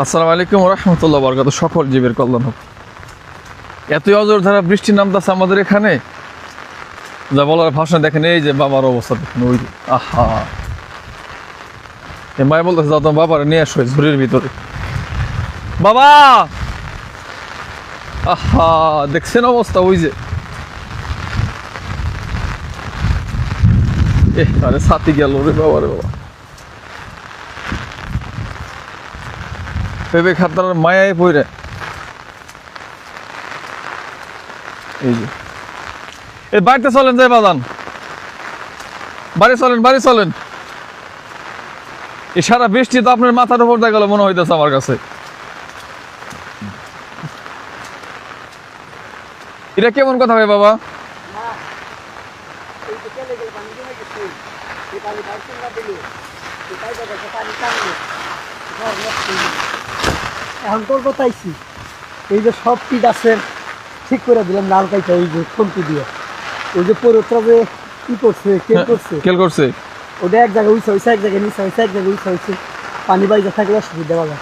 আসসালামু আলাইকুম রহমতুল্লাহ বরকাত। সকল জীবের কল্যাণ হোক। এতই অজর ধারা বৃষ্টি নামতেছে আমাদের এখানে, যা বলার ভাষা দেখেন। এই যে বাবার অবস্থা দেখেন, ওই আহা, এ মায় বলতেছে যাও তোমার বাবার নিয়ে আসো ঝুড়ির ভিতরে। বাবা, আহা, দেখছেন অবস্থা? ওই যে আরে ছাতি গেল রে বাবা, রে বাবা। ভেবে খাতার মায়ায় পড়ে, এই যে এই বাড়িতে চলেন, যাই বাজান, বাড়ি চলেন, বাড়ি চলেন। এই সারা বৃষ্টি তো আপনার মাথার উপর দেখা গেল মনে হইতেছে আমার কাছে। এটা কেমন কথা ভাই বাবা? এখন তোর কথাইছি, এই যে সব পিঠ আছে ঠিক করে দিলাম লাল কাইটা, এই যে খন্তি দিয়ে ওই যে পরোটা যে কি করছে কেল করছে, ওটা এক জায়গায় উইসা হয়েছে, এক জায়গায় নিচা হয়েছে, এক জায়গায় উইসা হয়েছে। পানি বাইজা থাকলে অসুবিধা হবে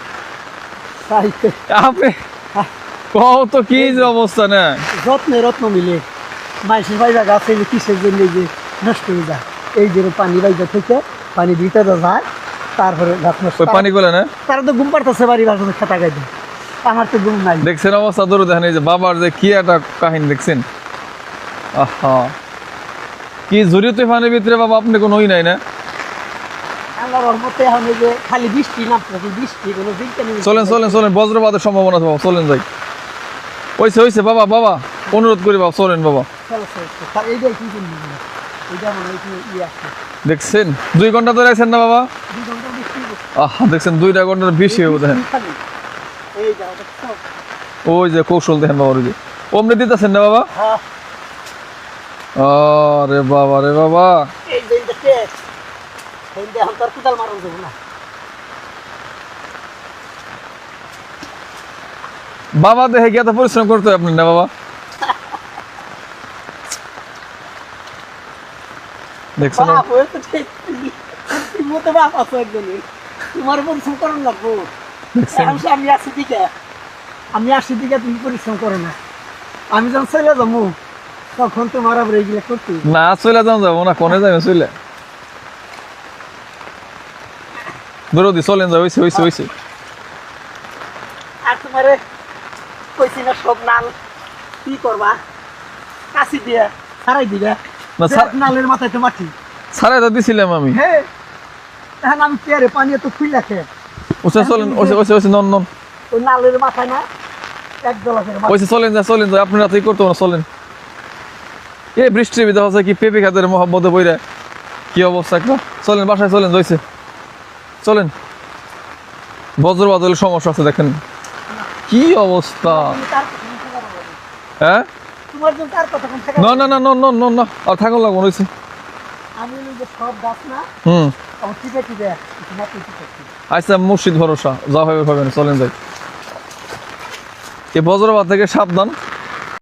সাহিত্যে আপনি কত কি যে অবস্থা না। যত্নে রত্ন মিলে মাইসের বাইজা গাছ এই যে কিসের জন্য এই যে নষ্ট হয়ে যায়, এই যে পানি বাইজা থেকে পানি ভিতরে যায়, তারপরে গাছ নষ্ট। ওই পানি গুলো না, তারা তো ঘুম পাড়তেছে বাড়ি বাড়ি খেতা গাইতে, আমার তো ঘুম নাই। দেখছেন অবস্থা? ধরো দেখেন, এই যে বাবার যে কি একটা কাহিনী দেখছেন। আহা, কি জড়িত পানির ভিতরে বাবা, আপনি কোনো ওই নাই না। আল্লাহর রহমতে এখন এই যে খালি বৃষ্টি নামতেছে, বৃষ্টি কোনো দিনকে নেই। চলেন চলেন চলেন, বজ্রপাতের সম্ভাবনা আছে বাবা, চলেন যাই। হয়েছে হয়েছে বাবা, বাবা অনুরোধ করি বাবা, চলেন বাবা। এইটাই কি করবি, এইটা মনে হয় ইয়ে আসছে। দেখছেন 2 ঘন্টা ধরে আছেন না বাবা? 2 ঘন্টা বৃষ্টি আহা, দেখছেন 2টা ঘন্টার বেশি হবে দেখেন। এই যাও দেখছো? ওই যে কৌশল দেখেন বাবা, ওই যে অমনি দিতেছেন না বাবা। হ্যাঁ, আরে বাবা রে বাবা, এই যে দেখে এই যে এখন তার কুদাল মারন দেবো না। বাবা দেখে গিয়ে এত পরিশ্রম করতে হয় আপনার না বাবা? দেখছেন বাপ হয়ে তো ঠিক মতো বাপ আছে একজনই, তোমার পরিশ্রম করেন লাগবো। দেখছেন, আমি আসি দিকে, আমি আসি দিকে তুমি পরিশ্রম করো না। আমি যখন চলে যাবো তখন তোমার আবার এইগুলো করতে হবে। না চলে যাবো না, কোনে যাবেন চলে দৌড়ি চলেন যা। হয়েছে হয়েছে হয়েছে। আর তোমারে কইছি না সব নাল কি করবা, কাশি দিয়ে ছাড়াই দিবে না নালের মাথায় তো মাটি। সারাই তো দিছিলাম আমি। হ্যাঁ, এখন আমি পেয়ারে পানি এত খুইলা খেয়ে ওসে চলেন, ওসে ওসে ওসে নন নন, ওই নালের মাথায় না এক দলাকের মাটি। ওইসে চলেন যা, চলেন যা, আপনারা তো করতে না, চলেন। এ বৃষ্টির ভিতরে হচ্ছে কি পেঁপে খাতের মহব্বতে বইরা কি অবস্থা একটা। চলেন বাসায় চলেন, যাইছে চলেন। বজ্রপাত হলে সমস্যা আছে দেখেন কি অবস্থা। তুমি কার কথা শুনতে পারো না? হ্যাঁ, তোমার জন্য কার কথা শুনতে না না না না না না, আর থাকুন লাগবো রয়েছে। আমি ওই যে সব গাছ না আমার টিপে টিপে মাটি টিপে আচ্ছা, মুর্শিদ ভরসা, যা হবে হবে না, চলেন যাই। এই বজ্রপাত থেকে সাবধান।